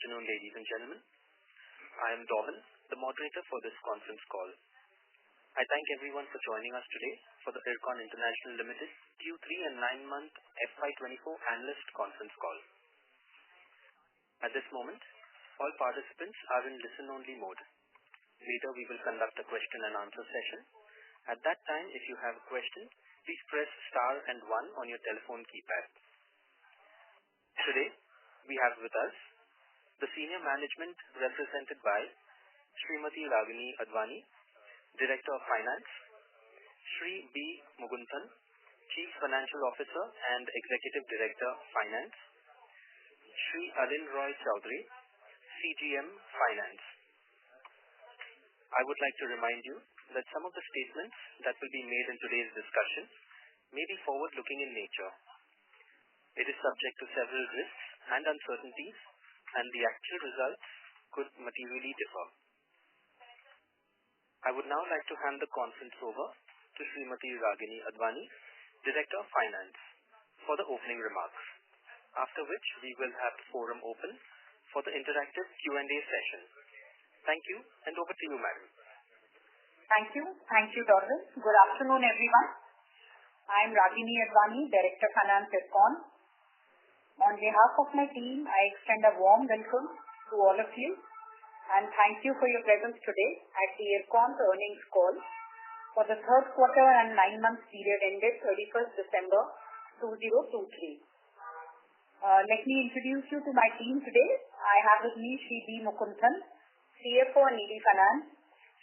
afternoon, ladies and gentlemen. I am Dolan, the moderator for this conference call. I thank everyone for joining us today for the Ircon International Limited Q3 and 9-month FY24 analyst conference call. At this moment, all participants are in listen-only mode. Later, we will conduct a question and answer session. At that time, if you have a question, please press star and 1 on your telephone keypad. Today, we have with us the senior management represented by Srimati Ragini Advani, Director of Finance, Shri B. Mugunthan, Chief Financial Officer and Executive Director of Finance, Shri Alin Roy Chowdhury, CGM Finance. I would like to remind you that some of the statements that will be made in today's discussion may be forward-looking in nature. It is subject to several risks and uncertainties, and the actual results could materially differ. I would now like to hand the conference over to Srimati Ragini Advani, Director of Finance, for the opening remarks, after which we will have the forum open for the interactive Q&A session. Thank you, and over to you, madam. Thank you, Dolan. Good afternoon, everyone. I am Ragini Advani, Director of Finance Ircon. On behalf of my team, I extend a warm welcome to all of you and thank you for your presence today at the Ircon earnings call for the third quarter and 9-month period ended 31st December 2023. Let me introduce you to my team today. I have with me Shri B. Mugunthan, CFO and ED Finance,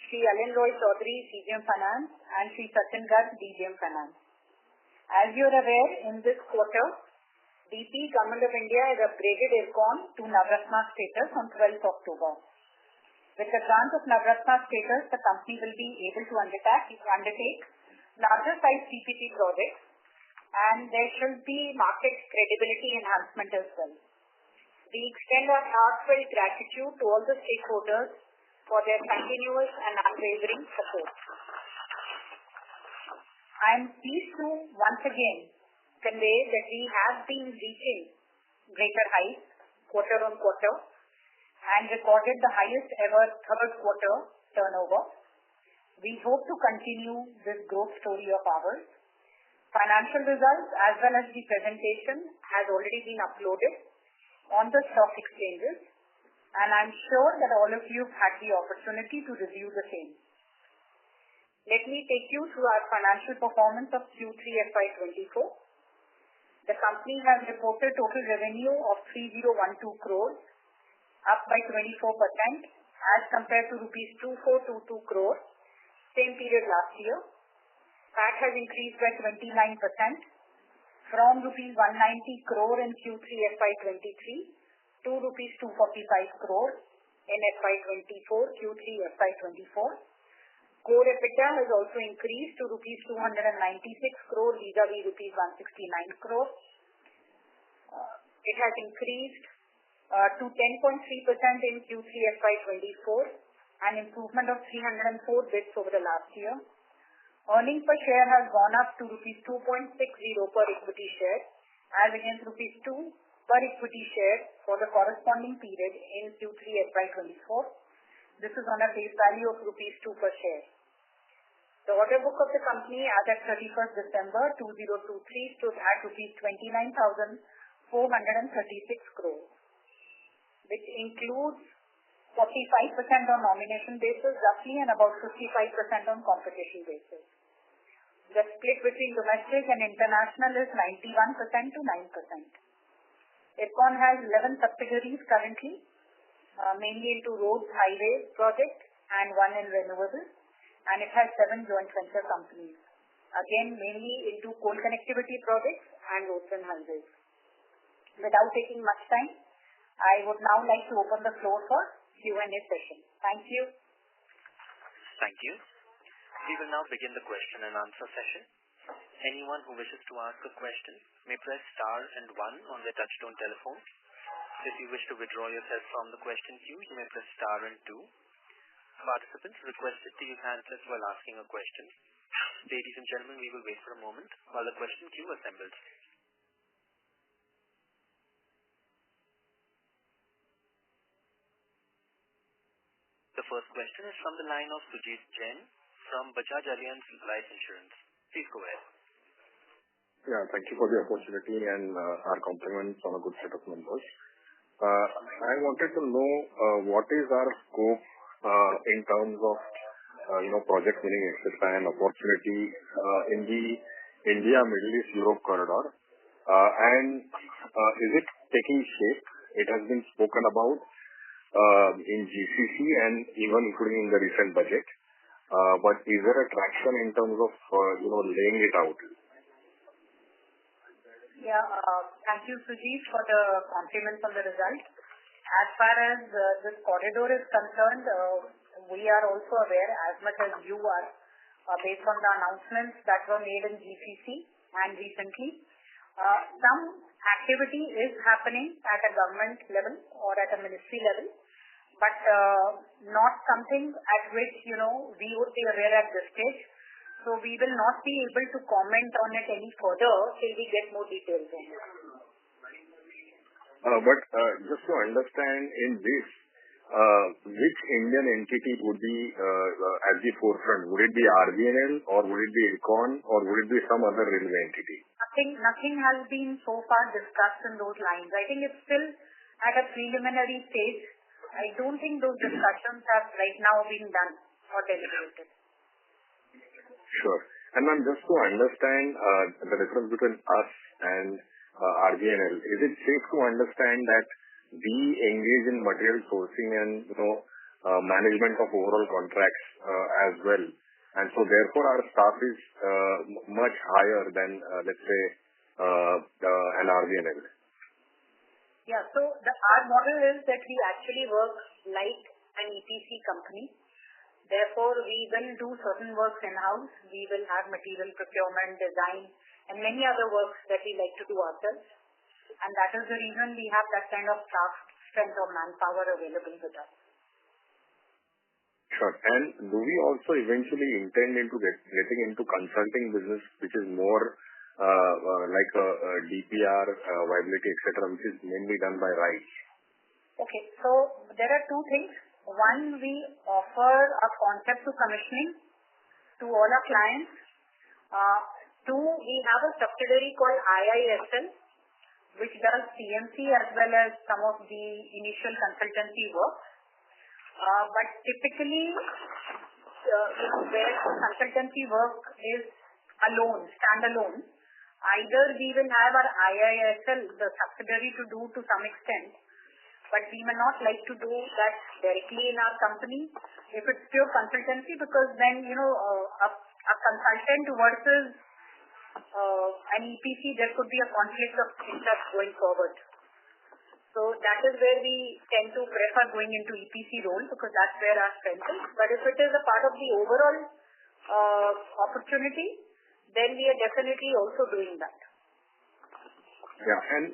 Shri Alin Roy Chowdhury, CGM Finance, and Shri Sachin Garg, DGM Finance. As you are aware, in this quarter, DP Government of India has upgraded Ircon to Navratna status on 12th October. With the grant of Navratna status, the company will be able to undertake larger size PPP projects, and there should be market credibility enhancement as well. We extend our heartfelt gratitude to all the stakeholders for their continuous and unwavering support. I am pleased to once again convey that we have been reaching greater heights quarter on quarter and recorded the highest ever third quarter turnover. We hope to continue this growth story of ours. Financial results as well as the presentation has already been uploaded on the stock exchanges, and I'm sure that all of you have had the opportunity to review the same. Let me take you through our financial performance of Q3 FY24. The company has reported total revenue of 3012 crores, up by 24% as compared to rupees 2422 crores, same period last year. PAT has increased by 29% from rupees 190 crore in Q3 FY23 to rupees 245 crore in FY24, Q3 FY24. Core EBITDA has also increased to rupees 296 crore vis-a-vis rupees 169 crore. It has increased to 10.3% in Q3 FY24, an improvement of 304 bits over the last year. Earnings per share has gone up to rupees 2.60 per equity share as against rupees 2 per equity share for the corresponding period in Q3 FY24. This is on a face value of rupees 2 per share. The order book of the company as at 31st December 2023 stood at rupees 29,436 crores, which includes 45% on nomination basis roughly and about 55% on competition basis. The split between domestic and international is 91% to 9%. Ircon has 11 subsidiaries currently, mainly into roads, highways project and 1 in renewables, and it has 7 joint venture companies, again mainly into coal connectivity projects and roads and highways. Without taking much time, I would now like to open the floor for Q&A session. Thank you. Thank you. We will now begin the question and answer session. Anyone who wishes to ask a question may press star and 1 on their touchtone telephone. If you wish to withdraw yourself from the question queue, you may press star and 2. Participants requested to use handsets while asking a question. Ladies and gentlemen, we will wait for a moment while the question queue assembles. first question is from the line of Sujit Jain from Bajaj Allianz Life Insurance. Please go ahead. Yeah, thank you for the opportunity and our compliments on a good set of numbers. I wanted to know what is our scope in terms of project winning, etc., and opportunity in the India, Middle East, Europe corridor, and is it taking shape? It has been spoken about in GCC and even including in the recent budget, but is there a traction in terms of laying it out? Yeah, thank you, Sujit, for the compliments on the result. As far as this corridor is concerned, we are also aware, as much as you are, based on the announcements that were made in GCC and recently. Some activity is happening at a government level or at a ministry level, but not something at which we would be aware at this stage. So we will not be able to comment on it any further till we get more details on it. But just to understand in this, which Indian entity would be at the forefront? Would it be RVNL or would it be Ircon or would it be some other railway entity? Nothing has been so far discussed in those lines. I think it's still at a preliminary stage. I don't think those discussions have right now been done or deliberated. Sure. And ma'am, just to understand the difference between us and RVNL, is it safe to understand that we engage in material sourcing and management of overall contracts as well, and so therefore our staff is much higher than let's say an RVNL? Yeah. So our model is that we actually work like an EPC company. Therefore, we will do certain works in-house. We will have material procurement, design, and many other works that we like to do ourselves. And that is the reason we have that kind of staff strength or manpower available with us. Sure. And do we also eventually intend into getting into consulting business, which is more like a DPR, viability, etc., which is mainly done by RISE? Okay. So there are two things. One, we offer a concept to commissioning to all our clients. Two, we have a subsidiary called IISL, which does CMC as well as some of the initial consultancy work. But typically, where consultancy work is alone, standalone, either we will have our IISL, the subsidiary, to do to some extent, but we may not like to do that directly in our company if it's pure consultancy, because then, a consultant versus an EPC, there could be a conflict of interest going forward. So that is where we tend to prefer going into EPC role, because that's where our strength is. But if it is a part of the overall opportunity, then we are definitely also doing that. Yeah, and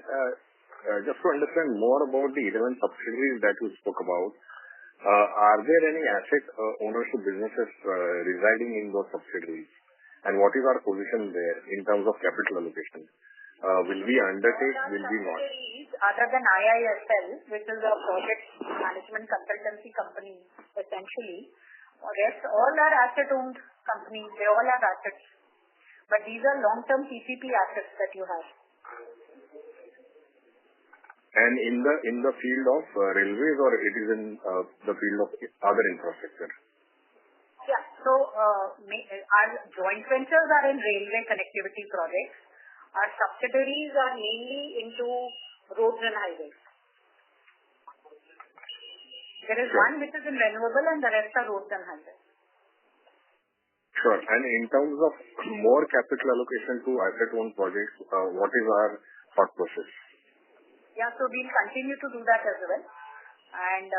just to understand more about the 11 subsidiaries that you spoke about, are there any asset ownership businesses residing in those subsidiaries? And what is our position there in terms of capital allocation? Will we undertake, will we not? Other than IISL, which is a project management consultancy company, essentially, rest all are asset-owned companies. They all have assets. But these are long-term PPP assets that you have. And in the field of railways, or it is in the field of other infrastructure? Yeah. So our joint ventures are in railway connectivity projects. Our subsidiaries are mainly into roads and highways. There is one which is in renewable and the rest are roads and highways. Sure. And in terms of more capital allocation to asset-owned projects, what is our thought process? Yeah, so we'll continue to do that as well. And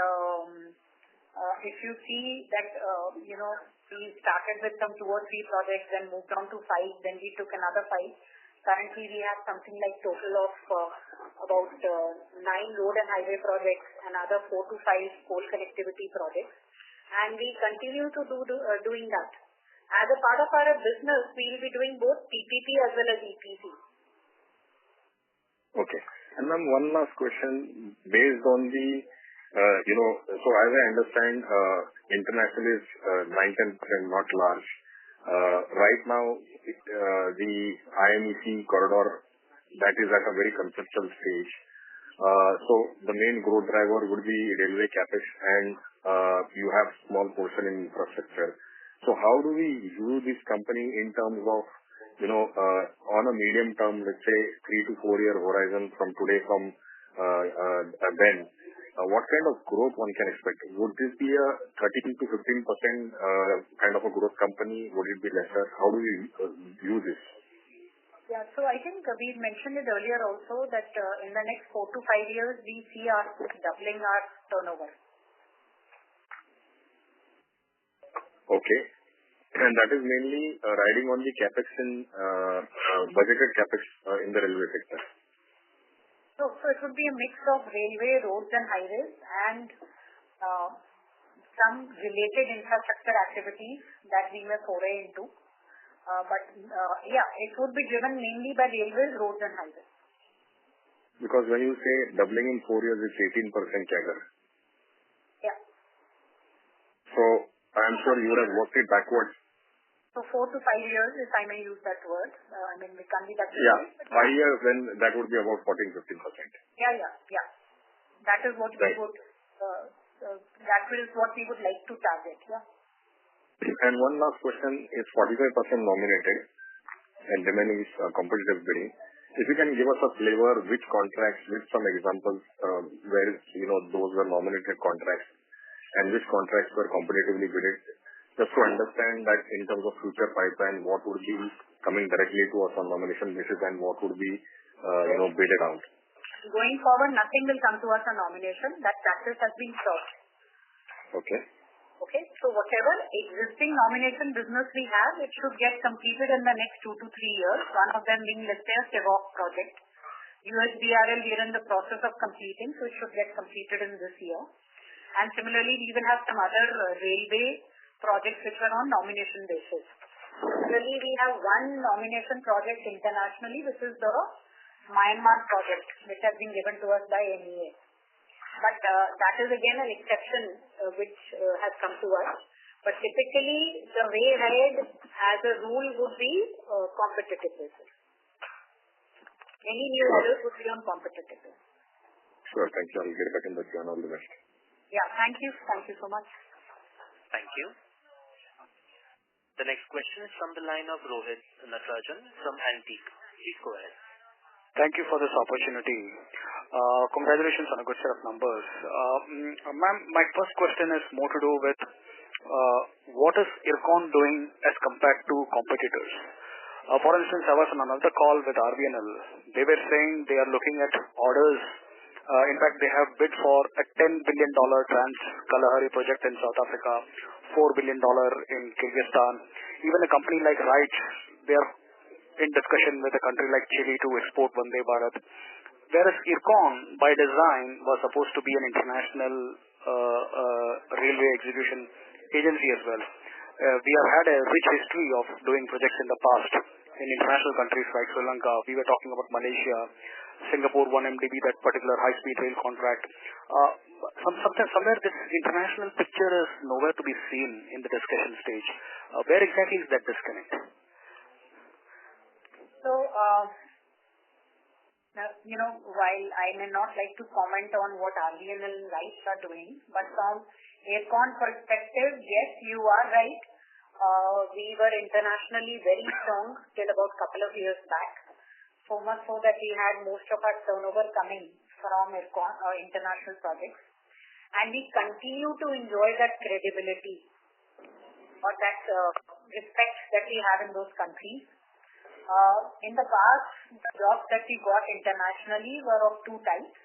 if you see that, we started with some 2 or 3 projects, then moved on to 5, then we took another 5. Currently, we have something like total of about 9 road and highway projects, another 4 to 5 coal connectivity projects. And we continue to doing that. As a part of our business, we will be doing both PPP as well as EPC. Okay. And ma'am, one last question. Based on the so as I understand, international is 9-10%, not large. Right now, the IMEC corridor, that is at a very conceptual stage. So the main growth driver would be railway capex, and you have small portion in infrastructure. So how do we view this company in terms of, on a medium term, let's say 3 to 4 year horizon from today, from then, what kind of growth one can expect? Would this be a 13 to 15% kind of a growth company? Would it be lesser? How do we view this? Yeah, so I think we mentioned it earlier also that in the next 4 to 5 years, we see our doubling our turnover. Okay. And that is mainly riding on the capex in budgeted capex in the railway sector. So it would be a mix of railway, roads and highways, and some related infrastructure activities that we may foray into. It would be driven mainly by railways, roads and highways. Because when you say doubling in 4 years, it's 18% CAGR. Yeah. So I'm sure you would have worked it backwards. So 4 to 5 years, if I may use that word. We can't be that. Yeah, 5 years, then that would be about 14-15%. Yeah. That is what we would. That is what we would like to target. Yeah. And one last question is 45% nominated and remaining is competitive bidding. If you can give us a flavor, which contracts, with some examples, where those were nominated contracts and which contracts were competitively bidded, just to understand that in terms of future pipeline, what would be coming directly to us on nomination basis and what would be bidded out. Going forward, nothing will come to us on nomination. That practice has been stopped. Okay. So whatever existing nomination business we have, it should get completed in the next 2 to 3 years. One of them being, let's say, a CEVOC project. USBRL, we are in the process of completing, so it should get completed in this year. And similarly, we will have some other railway projects which are on nomination basis. Similarly, we have one nomination project internationally, which is the Myanmar project, which has been given to us by MEA. But that is again an exception which has come to us. But typically, the way ahead as a rule would be competitive basis. Any new orders would be on competitive basis. Sure, thank you. I'll get back in the queue and all the best. Yeah, thank you. Thank you so much. Thank you. The next question is from the line of Rohit Natarajan from Antique. Please go ahead. Thank you for this opportunity. Congratulations on a good set of numbers. Ma'am, my first question is more to do with what is Ircon doing as compared to competitors? For instance, I was on another call with RVNL. They were saying they are looking at orders. In fact, they have bid for a $10 billion Trans-Kalahari project in South Africa, $4 billion in Kyrgyzstan. Even a company like Wright, they are in discussion with a country like Chile to export Vande Bharat. Whereas Ircon, by design, was supposed to be an international railway execution agency as well. We have had a rich history of doing projects in the past in international countries like Sri Lanka. We were talking about Malaysia, Singapore 1MDB, that particular high-speed rail contract. Somewhere this international picture is nowhere to be seen in the discussion stage. Where exactly is that disconnect? So, while I may not like to comment on what RVNL and Wright are doing, but from Ircon perspective, yes, you are right. We were internationally very strong till about a couple of years back. So much so that we had most of our turnover coming from Ircon or international projects. And we continue to enjoy that credibility or that respect that we have in those countries. In the past, the jobs that we got internationally were of two types.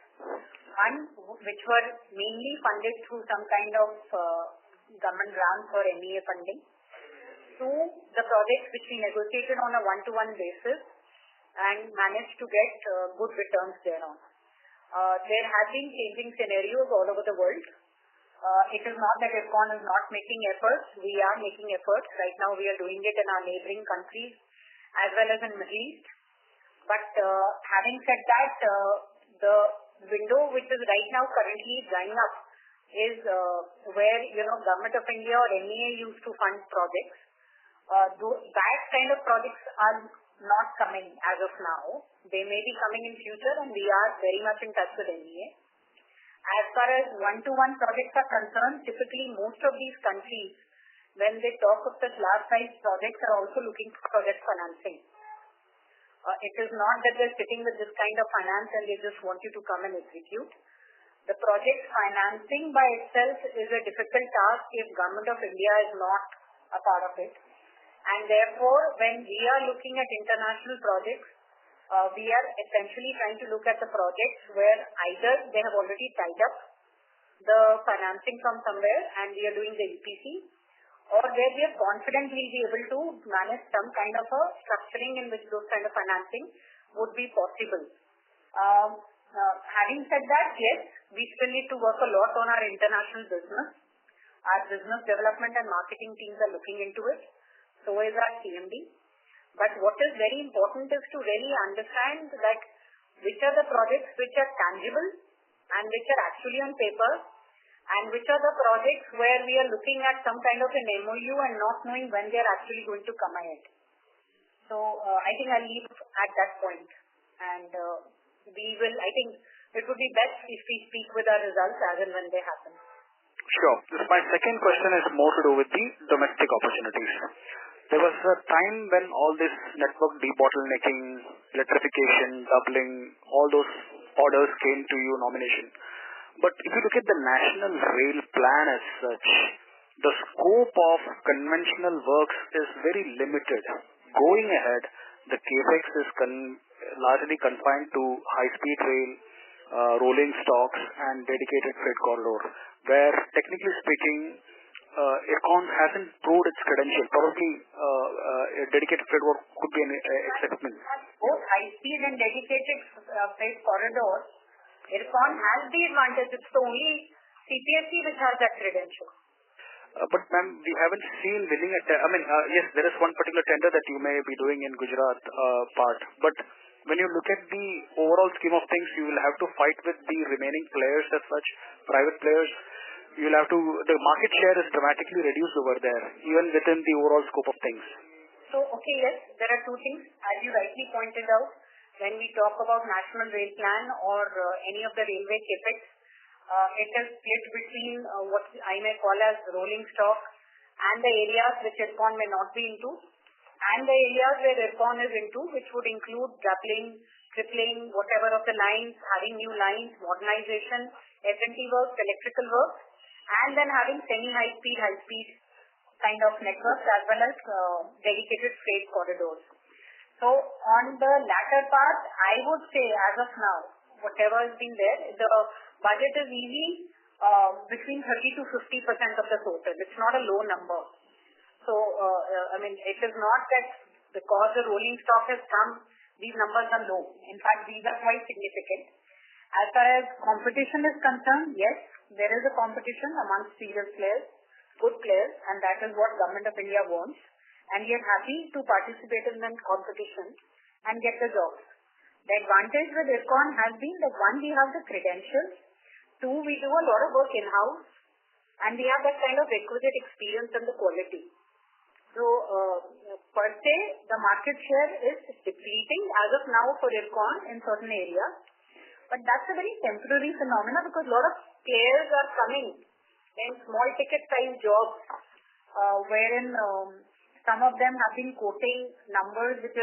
One, which were mainly funded through some kind of government grants or MEA funding. Two, the projects which we negotiated on a one-to-one basis and managed to get good returns thereon. There have been changing scenarios all over the world. It is not that Ircon is not making efforts. We are making efforts. Right now we are doing it in our neighboring countries as well as in Middle East. But having said that, the window which is right now currently drying up is where, Government of India or MEA used to fund projects. That kind of projects are not coming as of now. They may be coming in future, and we are very much in touch with MEA. As far as one-to-one projects are concerned, typically most of these countries, when they talk of such large-sized projects, are also looking for project financing. It is not that they're sitting with this kind of finance and they just want you to come and execute. The project financing by itself is a difficult task if Government of India is not a part of it. And therefore, when we are looking at international projects, we are essentially trying to look at the projects where either they have already tied up the financing from somewhere and we are doing the EPC, or where we are confident we'll be able to manage some kind of a structuring in which those kind of financing would be possible. Having said that, yes, we still need to work a lot on our international business. Our business development and marketing teams are looking into it. So is our CMD. But what is very important is to really understand that which are the projects which are tangible and which are actually on paper, and which are the projects where we are looking at some kind of an MOU and not knowing when they are actually going to come ahead. So I think I'll leave at that point. And I think it would be best if we speak with our results as and when they happen. Sure. My second question is more to do with the domestic opportunities. There was a time when all this network debottlenecking, electrification, doubling, all those orders came to you nomination. But if you look at the National Rail Plan as such, the scope of conventional works is very limited. Going ahead, the capex is largely confined to high-speed rail, rolling stocks, and dedicated freight corridor, where technically speaking, Ircon hasn't proved its credential. Probably a dedicated freight work could be an exception. Both high-speed and dedicated freight corridors, Ircon has the advantage. It's the only CPSE which has that credential. But ma'am, we haven't seen winning yes, there is one particular tender that you may be doing in Gujarat part. But when you look at the overall scheme of things, you will have to fight with the remaining players as such, private players. The market share is dramatically reduced over there, even within the overall scope of things. So, okay, yes, there are two things. As you rightly pointed out, when we talk about National Rail Plan or any of the railway capex, it is split between what I may call as rolling stock and the areas which Ircon may not be into, and the areas where Ircon is into, which would include doubling, tripling, whatever of the lines, having new lines, modernization, F&T works, electrical works, and then having semi-high-speed, high-speed kind of networks as well as dedicated freight corridors. So on the latter part, I would say as of now, whatever has been there, the budget is easy between 30 to 50% of the total. It's not a low number. So, it is not that because the rolling stock has come, these numbers are low. In fact, these are quite significant. As far as competition is concerned, yes, there is a competition amongst serious players, good players, and that is what Government of India wants. And we are happy to participate in that competition and get the jobs. The advantage with Ircon has been that one, we have the credentials, two, we do a lot of work in-house, and we have that kind of requisite experience and the quality. So, per se, the market share is depleting as of now for Ircon in certain areas. But that's a very temporary phenomenon because a lot of players are coming in small ticket size jobs, wherein some of them have been quoting numbers which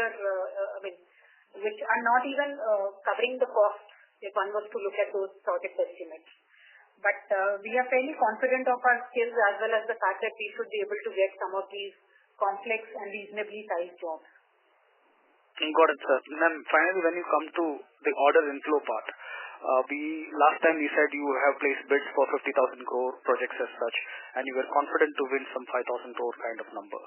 are not even covering the cost if one was to look at those project estimates. But we are fairly confident of our skills as well as the fact that we should be able to get some of these complex and reasonably sized jobs. Got it, sir. Then finally, when you come to the order inflow part, last time you said you have placed bids for 50,000 crore projects as such, and you were confident to win some 5,000 crore kind of number.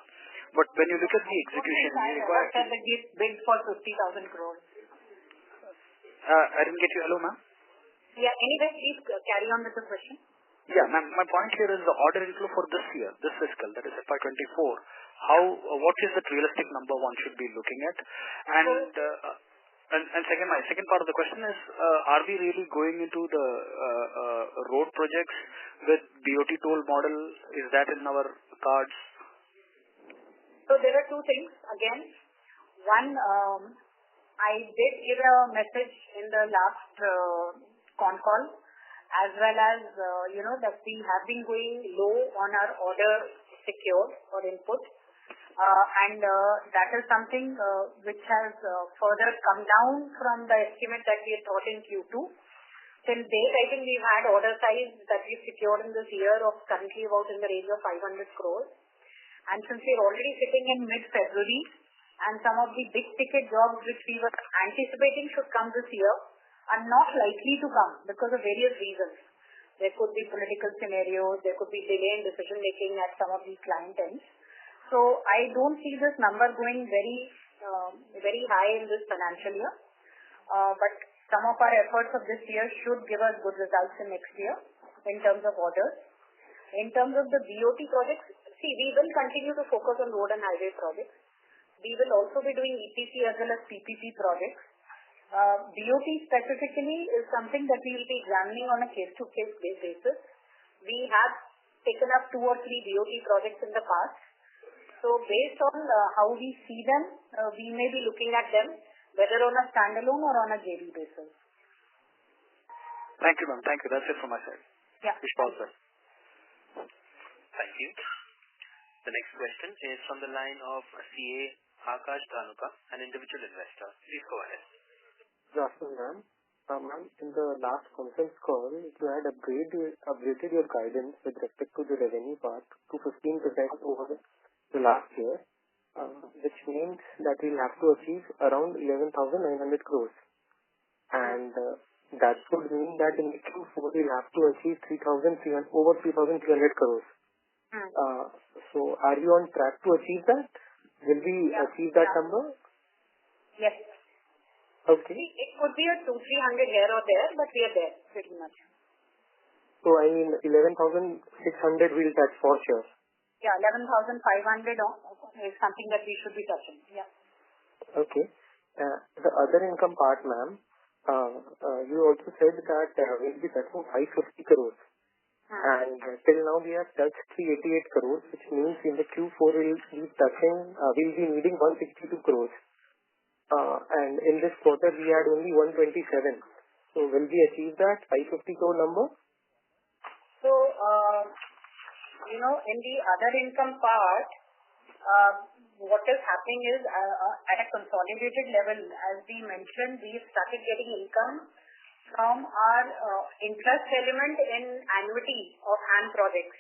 But when you look at the execution, you require... I said the bid for 50,000 crores. I didn't get you. Hello, ma'am? Yeah, anyway, please carry on with the question. Yeah, ma'am, my point here is the order inflow for this year, this fiscal, that is FY24. What is the realistic number one should be looking at? And My second part of the question is, are we really going into the road projects with BOT toll model? Is that in our cards? So there are two things. Again, one, I did give a message in the last con call, as well as, that we have been going low on our order secure or input. That is something which has further come down from the estimate that we had thought in Q2. Till date, I think we've had order size that we've secured in this year of currently about in the range of 500 crores. And since we're already sitting in mid-February, and some of the big ticket jobs which we were anticipating should come this year are not likely to come because of various reasons. There could be political scenarios, there could be delay in decision making at some of these client ends. So I don't see this number going very high in this financial year. But some of our efforts of this year should give us good results in next year in terms of orders. In terms of the BOT projects, we will continue to focus on road and highway projects. We will also be doing EPC as well as PPP projects. BOT specifically is something that we will be examining on a case-to-case basis. We have taken up 2 or 3 BOT projects in the past. So based on how we see them, we may be looking at them whether on a standalone or on a JV basis. Thank you, ma'am. Thank you. That's it from my side. Yeah. Thank you. The next question is from the line of CA Akash Dhanuka, an individual investor. Please go ahead. Good afternoon, ma'am. Ma'am, in the last conference call, you had upgraded your guidance with respect to the revenue part to 15% over the last year, which means that we'll have to achieve around 11,900 crores. And that would mean that in Q4, we'll have to achieve over 3,300 crores. So are you on track to achieve that? Will we achieve that number? Yes. Okay. It could be a 200-300 here or there, but we are there pretty much. So I mean 11,600 we'll touch for sure. Yeah, 11,500 is something that we should be touching. Yeah. Okay. The other income part, ma'am, you also said that we'll be touching 550 crores. And till now we have touched 388 crores, which means in the Q4 we'll be needing 162 crores. And in this quarter we had only 127. So will we achieve that 550 crore number? So, in the other income part, what is happening is at a consolidated level, as we mentioned, we've started getting income from our interest element in annuity of HAM projects,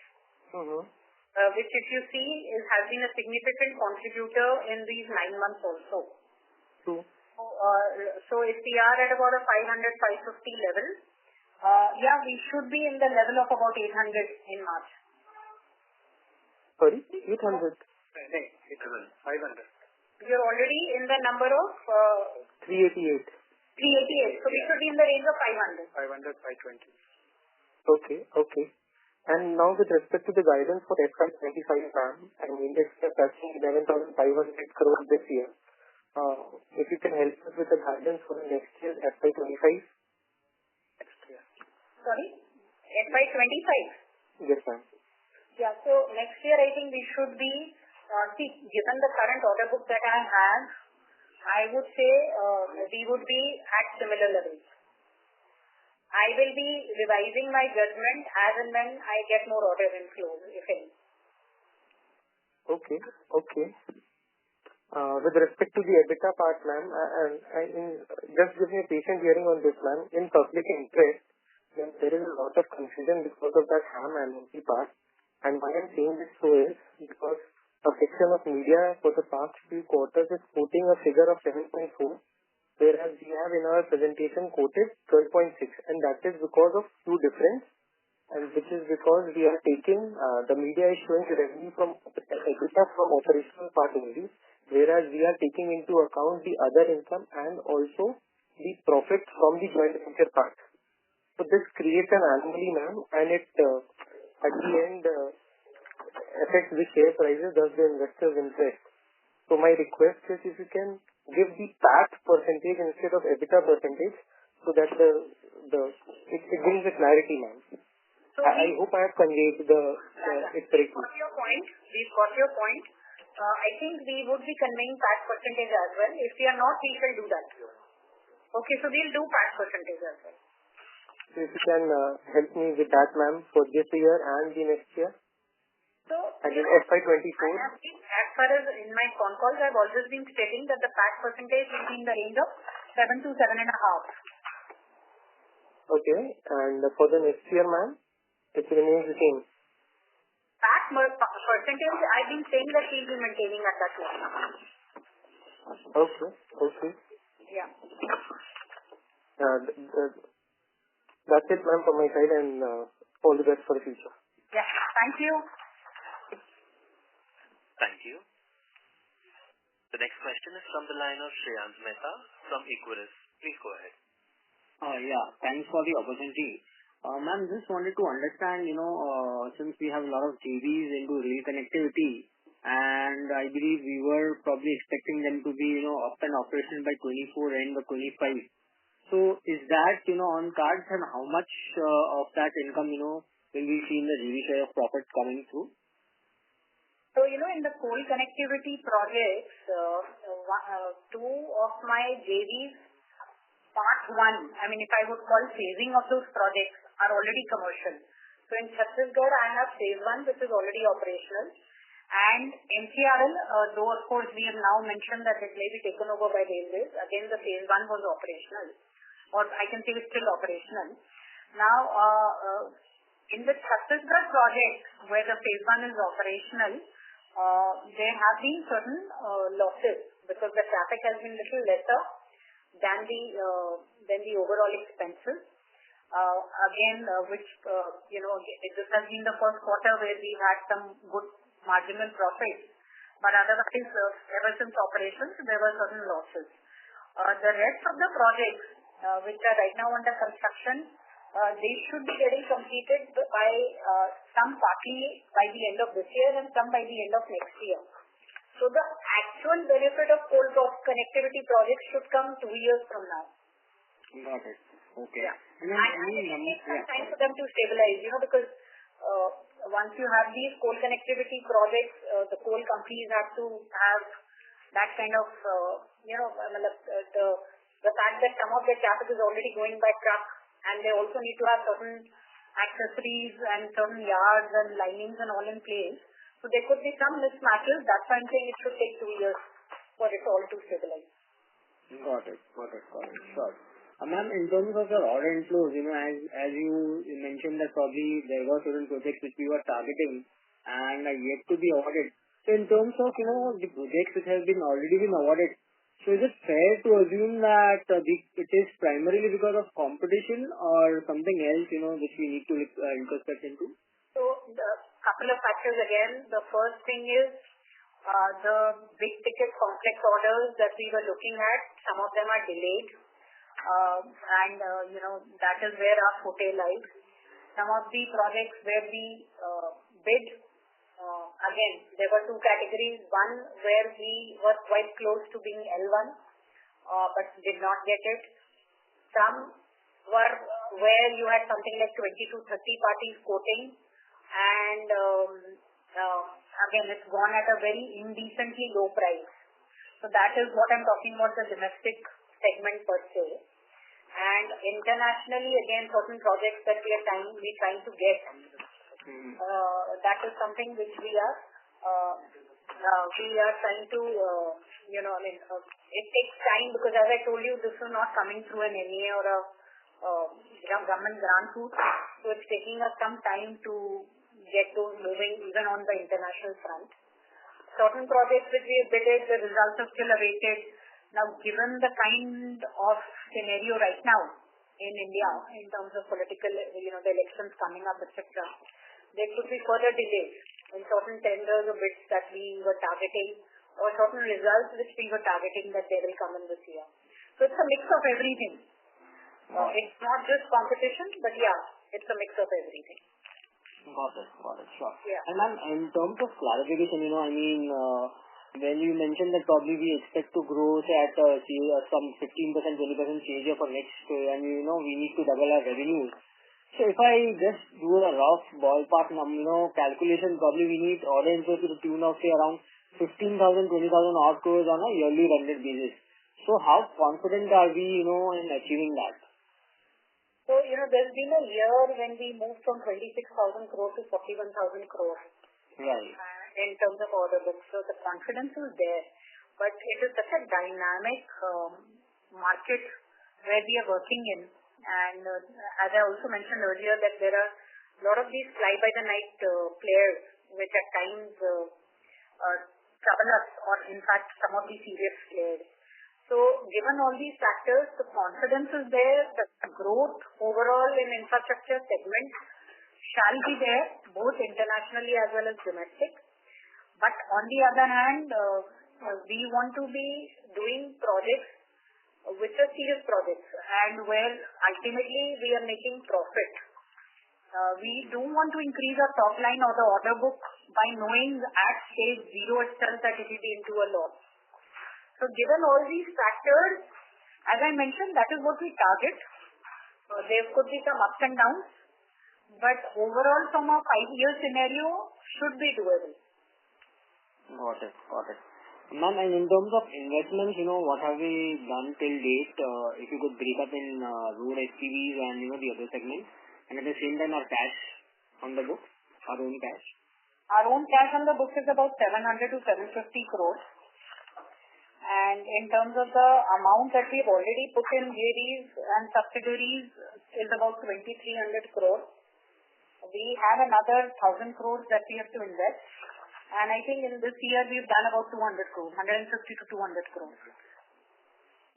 which if you see has been a significant contributor in these 9 months also. So if we are at about a 500-550 level, we should be in the level of about 800 in March. Sorry, 800? 500. You're already in the number of 388. 388. So we should be in the range of 500. 500, 520. Okay. And now with respect to the guidance for FY25, ma'am, I mean, if we are touching 11,500 crores this year, if you can help us with the guidance for the next year, FY25? Sorry? FY25? Yes, ma'am. Yeah, so next year I think we should be, given the current order book that I have, I would say we would be at similar levels. I will be revising my judgment as and when I get more order inflow, if any. Okay. With respect to the EBITDA part, ma'am, just give me a patient hearing on this, ma'am. In public interest, there is a lot of confusion because of that HAM annuity part. And why I'm saying this so is because a section of media for the past few quarters is quoting a figure of 7.4, whereas we have in our presentation quoted 12.6, and that is because of two difference, and which is because we are taking, the media is showing revenue from EBITDA from operational part only, whereas we are taking into account the other income and also the profit from the joint venture part. So this creates an anomaly, ma'am, and it at the end affects the share prices, thus the investors' interest. So my request is if you can give the PAT percentage instead of EBITDA percentage so that it brings the clarity, ma'am. So I hope I have conveyed it correctly. We've got your point. I think we would be conveying PAT percentage as well. If we are not, we shall do that. Okay, so we'll do PAT percentage as well. So if you can help me with that, ma'am, for this year and the next year. So, and in FY24. As far as in my con calls, I've always been stating that the PAT percentage will be in the range of 7 to 7.5. Okay, and for the next year, ma'am, it remains the same. PAT percentage, I've been saying that we'll be maintaining at that level. Okay. Yeah. That's it, ma'am, from my side, and all the best for the future. Yeah, thank you. Thank you. The next question is from the line of Shreyans Mehta from Equirus. Please go ahead. Yeah, thanks for the opportunity. Ma'am, just wanted to understand, since we have a lot of JVs into rail connectivity, and I believe we were probably expecting them to be, up and operational by 24 end of 25. So is that, on cards, and how much of that income, will we see in the JV share of profits coming through? So, in the coal connectivity projects, two of my JVs, part one, if I would call phasing of those projects, are already commercial. So in Chhattisgarh, I have phase one, which is already operational. And NCRL, though of course we have now mentioned that it may be taken over by railways, again the phase one was operational, or I can say it's still operational. Now, in the Chhattisgarh project, where the phase one is operational, there have been certain losses because the traffic has been little lesser than the overall expenses. Which this has been the first quarter where we had some good marginal profits, but otherwise ever since operations there were certain losses. The rest of the projects which are right now under construction, they should be getting completed by some partly by the end of this year and some by the end of next year. So the actual benefit of coal connectivity projects should come 2 years from now. Got it. Okay. Yeah. And it takes some time for them to stabilize, because once you have these coal connectivity projects, the coal companies have to have that kind of, the fact that some of their traffic is already going by truck, and they also need to have certain accessories and certain yards and linings and all in place. So there could be some mismatches. That's why I'm saying it should take 2 years for it all to stabilize. Got it. Sure. Ma'am, in terms of your order inflows, as you mentioned that probably there were certain projects which we were targeting and are yet to be awarded. So in terms of, the projects which have already been awarded, so is it fair to assume that it is primarily because of competition or something else, which we need to introspect into? So the couple of factors again. The first thing is the big ticket complex orders that we were looking at, some of them are delayed. That is where our forte lies. Some of the projects where we bid, again, there were two categories. One where we were quite close to being L1, but did not get it. Some were where you had something like 20 to 30 parties quoting, and again, it's gone at a very indecently low price. So that is what I'm talking about, the domestic segment per se. And internationally, again, certain projects that we are trying to get. That is something which we are trying to, it takes time because as I told you, this is not coming through an NEA or a government grant route. So it's taking us some time to get those moving even on the international front. Certain projects which we have bidded, the results are still awaited. Now, given the kind of scenario right now in India, in terms of political, the elections coming up, etc., there could be further delays in certain tenders or bids that we were targeting, or certain results which we were targeting that they will come in this year. So it's a mix of everything. It's not just competition, but yeah, it's a mix of everything. Got it, sure. Yeah. And ma'am, in terms of clarification, when you mentioned that probably we expect to grow say at some 15%, 20% CAGR for next year, and we need to double our revenues. So if I just do a rough ballpark calculation, probably we need order inflow to the tune of say around 15,000, 20,000 odd crores on a yearly run rate basis. So how confident are we, in achieving that? So, there's been a year when we moved from 26,000 crores to 41,000 crores. Right. In terms of order books. So the confidence is there. But it is such a dynamic market where we are working in. And as I also mentioned earlier, that there are a lot of these fly-by-the-night players which at times trouble us, or in fact some of these serious players. So given all these factors, the confidence is there, the growth overall in infrastructure segment shall be there, both internationally as well as domestic. But on the other hand, we want to be doing projects which are serious projects and where ultimately we are making profit. We do want to increase our top line or the order book by knowing at stage 0 itself that it will be into a loss. So given all these factors, as I mentioned, that is what we target. There could be some ups and downs, but overall from a 5-year scenario should be doable. Got it. Ma'am, and in terms of investments, what have we done till date? If you could break up in road SPVs and the other segments, and at the same time our cash on the books, our own cash. Our own cash on the books is about 700 to 750 crores. And in terms of the amount that we've already put in JVs and subsidiaries is about 2,300 crores. We have another 1,000 crores that we have to invest. And I think in this year we've done about 200 crores, 150 to 200 crores.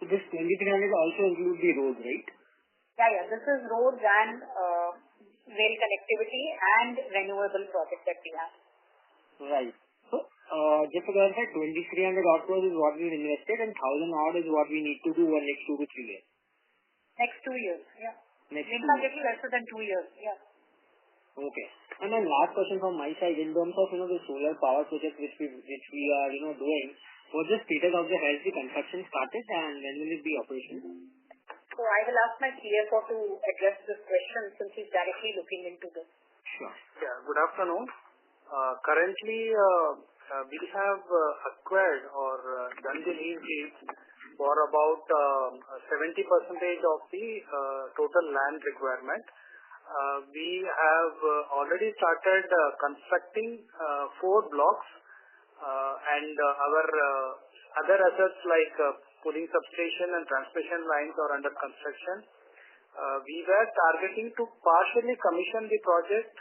So this 2,300 also includes the roads, right? Yeah. This is roads and rail connectivity and renewable projects that we have. Right. So just to clarify, 2,300 odd crores is what we've invested and 1,000 odd is what we need to do over next 2 to 3 years. Next 2 years, yeah. Next in fact, little lesser than 2 years, yeah. Okay. And then last question from my side, in terms of the solar power project which we are doing, what's the status of the has the construction started and when will it be operational? So I will ask my CFO to address this question since he's directly looking into this. Sure. Yeah. Good afternoon. Currently, we have acquired or done the lease deed for about 70% of the total land requirement. We have already started constructing 4 blocks and our other assets like pulling substation and transmission lines are under construction. We were targeting to partially commission the project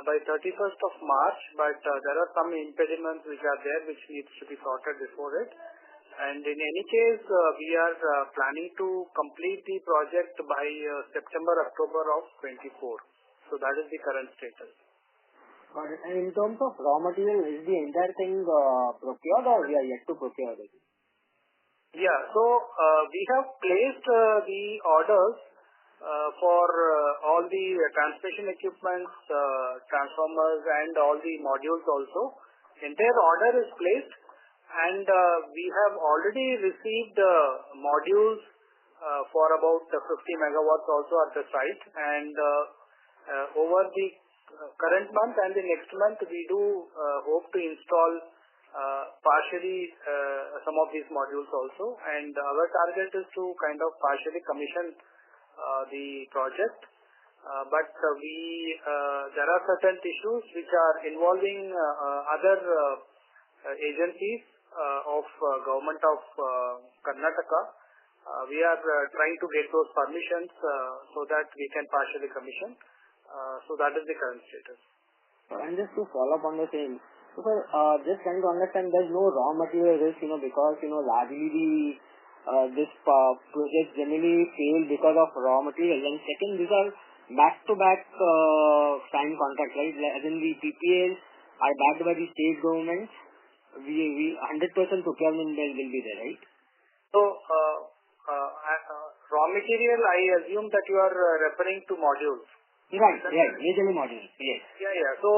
by 31st of March, but there are some impediments which are there which needs to be sorted before it. And in any case, we are planning to complete the project by September-October of 24. So that is the current status. Got it. And in terms of raw material, is the entire thing procured or we are yet to procure it? Yeah. So we have placed the orders for all the transmission equipments, transformers and all the modules also. Entire order is placed. And we have already received modules for about 50 megawatts also at the site. And over the current month and the next month, we do hope to install partially some of these modules also. And our target is to kind of partially commission the project. But there are certain issues which are involving other agencies of government of Karnataka. We are trying to get those permissions so that we can partially commission. So that is the current status. And just to follow up on the same, so sir, just trying to understand, there's no raw material risk, because largely this project generally fail because of raw material. And second, these are back-to-back signed contracts, right? As in the PPAs are backed by the state governments. We 100% procurement will be there, right? So raw material, I assume that you are referring to modules. Right. Majorly modules. Yes. Yeah. So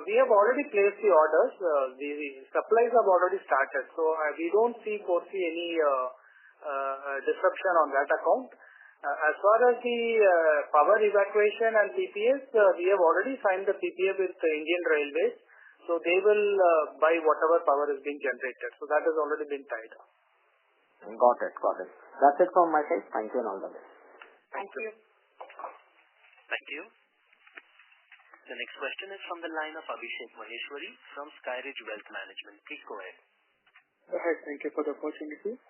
we have already placed the orders. The supplies have already started. So we don't foresee any disruption on that account. As far as the power evacuation and PPAs, we have already signed the PPA with the Indian Railways. So they will buy whatever power is being generated. So that has already been tied up. Got it. That's it from my side. Thank you and all the best. Thank you. Thank you. The next question is from the line of Abhishek Maheshwari from Skyridge Wealth Management. Please go ahead. Hi, thank you for the opportunity.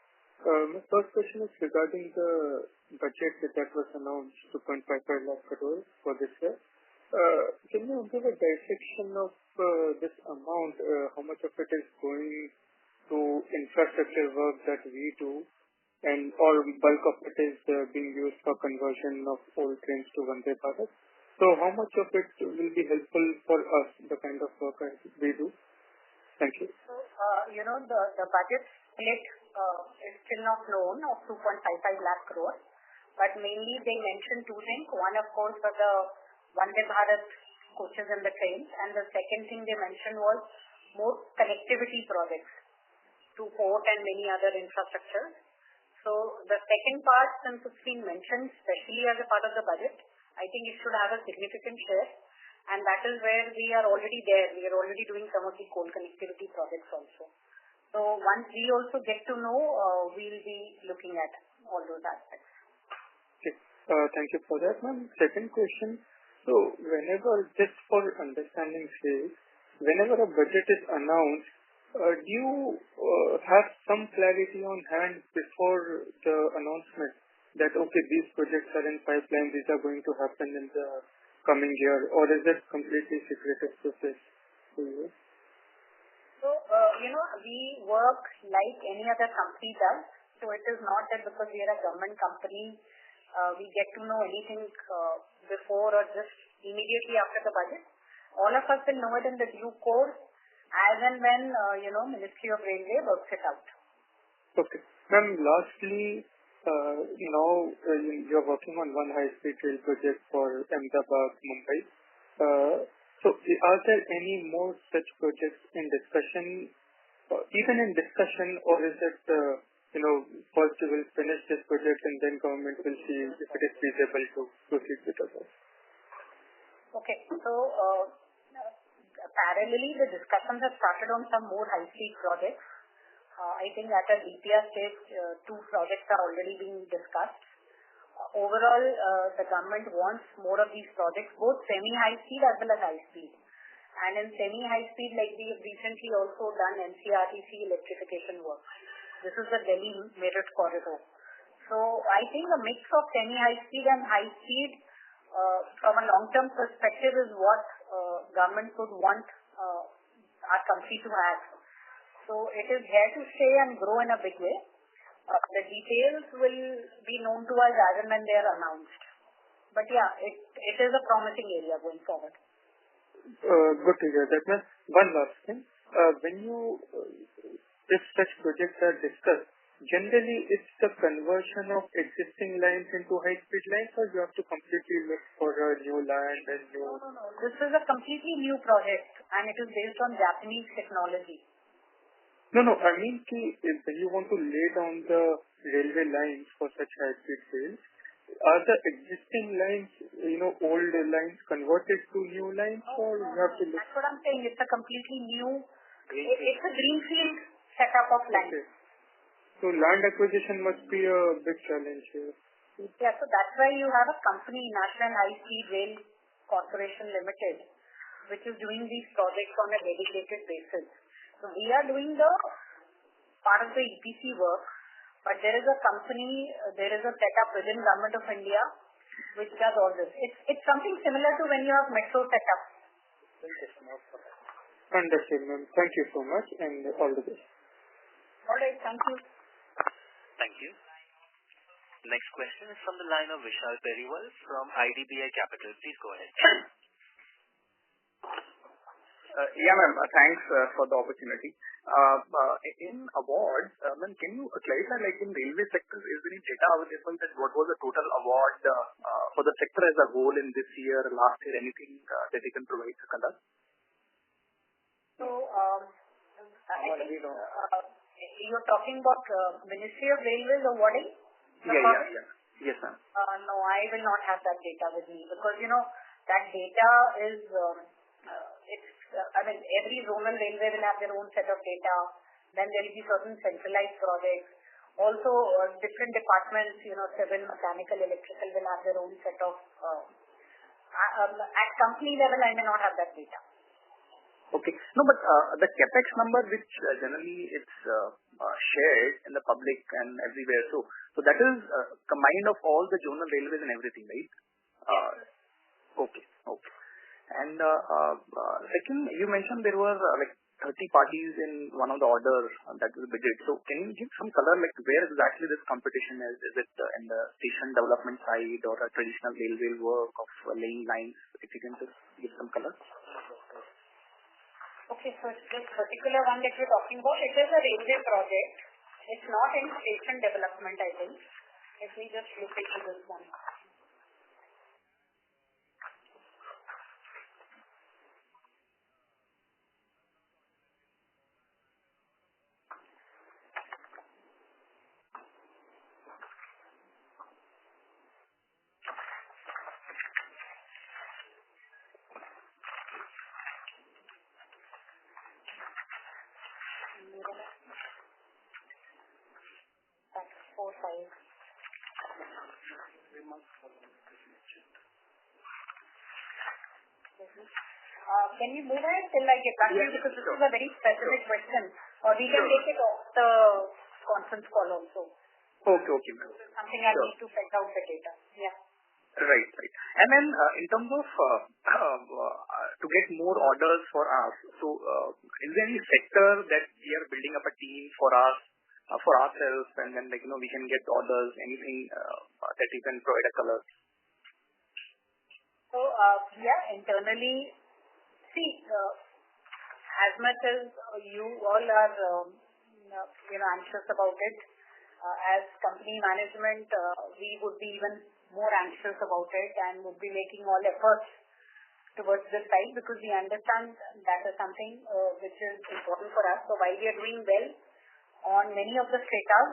My first question is regarding the budget that was announced, 2.55 lakh crore for this year. Can you give a dissection of this amount? How much of it is going to infrastructure work that we do, and or bulk of it is being used for conversion of old trains to Vande Bharat? So how much of it will be helpful for us, the kind of work we do? Thank you. So, the budget split is still not known of 2.55 lakh crore, but mainly they mentioned two things. One, of course, for the Vande Bharat coaches and the trains, and the second thing they mentioned was more connectivity projects to port and many other infrastructures. So the second part, since it's been mentioned, especially as a part of the budget, I think it should have a significant share, and that is where we are already there. We are already doing some of the coal connectivity projects also. So once we also get to know, we'll be looking at all those aspects. Okay. Thank you for that, ma'am. Second question. So whenever, just for understanding sake, whenever a budget is announced, do you have some clarity on hand before the announcement that, okay, these projects are in pipeline, these are going to happen in the coming year, or is it completely secretive process to you? So, we work like any other company does. So it is not that because we are a government company, we get to know anything before or just immediately after the budget. All of us will know it in the due course as and when, Ministry of Railway works it out. Okay. Ma'am, lastly, now you're working on one high-speed rail project for Ahmedabad, Mumbai. So are there any more such projects in discussion, even in discussion, or is it, first we will finish this project and then government will see if it is feasible to proceed with others? Okay. So, parallelly, the discussions have started on some more high-speed projects. I think at a DPR stage, two projects are already being discussed. Overall, the government wants more of these projects, both semi-high speed as well as high speed. And in semi-high speed, like we have recently also done NCRTC electrification work. This is the Delhi Meerut corridor. So I think a mix of semi-high speed and high speed from a long-term perspective is what government would want our country to have. So it is here to stay and grow in a big way. The details will be known to us as and when they are announced. But yeah, it is a promising area going forward. Good to hear that, ma'am. One last thing. If such projects are discussed, generally it's the conversion of existing lines into high-speed lines, or you have to completely look for a new land and new... No. This is a completely new project, and it is based on Japanese technology. No, I mean, when you want to lay down the railway lines for such high-speed rails, are the existing lines, old lines converted to new lines, or you have to look... That's what I'm saying. It's a completely new... It's a greenfield setup of lines. Okay. So land acquisition must be a big challenge here. Yeah, so that's why you have a company, National High Speed Rail Corporation Limited, which is doing these projects on a dedicated basis. So we are doing the part of the EPC work, but there is a company, there is a setup within Government of India which does all this. It's something similar to when you have metro setup. Understood, ma'am. Thank you so much, and all the best. All right, thank you. Thank you. Next question is from the line of Vishal Periwal from IDBI Capital. Please go ahead. Yeah, ma'am. Thanks for the opportunity. In awards, ma'am, can you clarify, like in railway sector, is there any data available that what was the total award for the sector as a whole in this year, last year, anything that you can provide to Kanda? So, I think you're talking about Ministry of Railways awarding? Yeah. Yes, ma'am. No, I will not have that data with me because, that data is, every zonal railway will have their own set of data. Then there will be certain centralized projects. Also, different departments, civil, mechanical, electrical will have their own set of, at company level, I may not have that data. Okay. No, but the capex number, which generally it's shared in the public and everywhere, so that is combined of all the zonal railways and everything, right? Okay. And second, you mentioned there were like 30 parties in one of the orders that was bidded. So can you give some color, like where exactly this competition is? Is it in the station development side or a traditional railway work of laying lines? If you can just give some color. Okay, so this particular one that we're talking about, it is a railway project. It's not in station development, I think. Let me just look into this one. Can you move ahead till I get back to you because this is a very specific question, or we can take it off the conference call also. Okay, ma'am. Something I need to fetch out the data. Yeah. Right. And then in terms of to get more orders for us, so is there any sector that we are building up a team for us, for ourselves, and then we can get orders, anything that you can provide a color? So, internally, see, as much as you all are, anxious about it, as company management, we would be even more anxious about it and would be making all efforts towards this side because we understand that is something which is important for us. So, while we are doing well on many of the stratas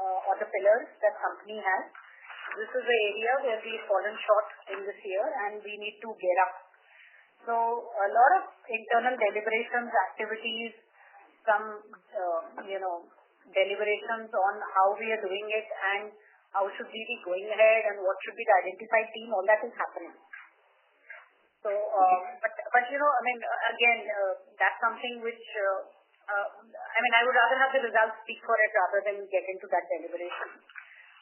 or the pillars that company has, this is the area where we've fallen short in this year and we need to gear up. So, a lot of internal deliberations, activities, some, deliberations on how we are doing it and how should we be going ahead and what should be the identified team, all that is happening. So, but again, that's something which, I would rather have the results speak for it rather than get into that deliberation.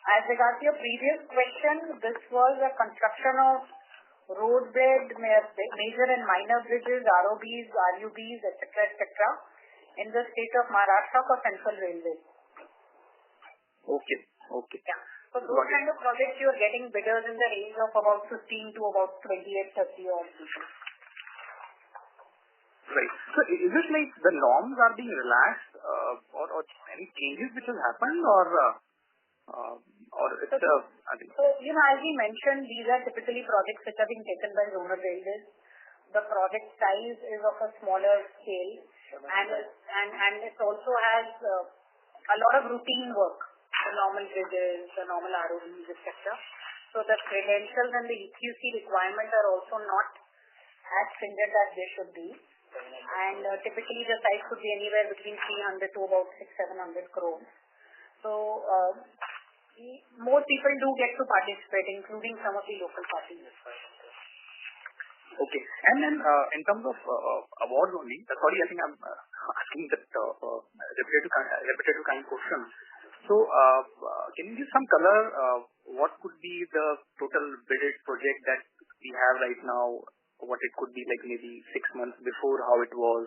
As regards to your previous question, this was a construction of roadbed, major and minor bridges, ROBs, RUBs, etc., in the state of Maharashtra for Central Railway. Okay. Yeah. So those kind of projects you are getting bidders in the range of about 15 to about 28, 30 or something. Right. So is it like the norms are being relaxed or any changes which have happened or it's So, as we mentioned, these are typically projects which are being taken by zonal railways. The project size is of a smaller scale and it also has a lot of routine work, the normal bridges, the normal ROVs, etc. So the credentials and the EQC requirements are also not as stringent as they should be. And typically the size could be anywhere between 300 to about 600-700 crores. So more people do get to participate, including some of the local parties. Okay. And then in terms of awards only, sorry, I think I'm asking that repetitive kind of question. So can you give some color? What could be the total bidded project that we have right now? What it could be like maybe 6 months before, how it was,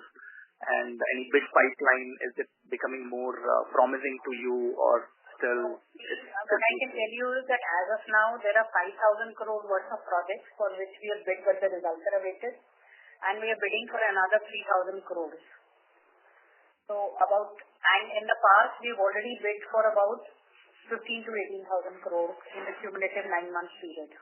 and any bid pipeline, is it becoming more promising to you or still? What I can tell you is that as of now, there are 5,000 crore worth of projects for which we have bid but the results are awaited. and we are bidding for another 3,000 crores. And in the past, we've already bid for about 15 to 18,000 crores in the cumulative 9-month period.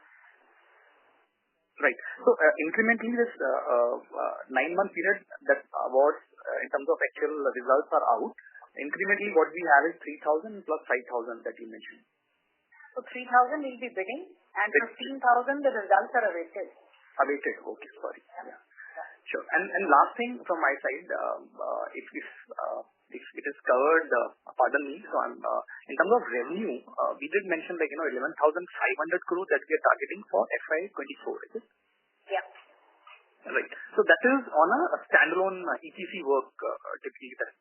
Right. So incrementally, this 9-month period that awards in terms of actual results are out. Incrementally, what we have is 3,000 plus 5,000 that you mentioned. So 3,000 will be bidding, and 15,000 the results are awaited. Awaited. Okay, sorry. Yeah. Sure. And last thing from my side, if it is covered, pardon me. So in terms of revenue, we did mention 11,500 crores that we are targeting for FY24, is it? Yeah. Right. So that is on a standalone EPC work, typically that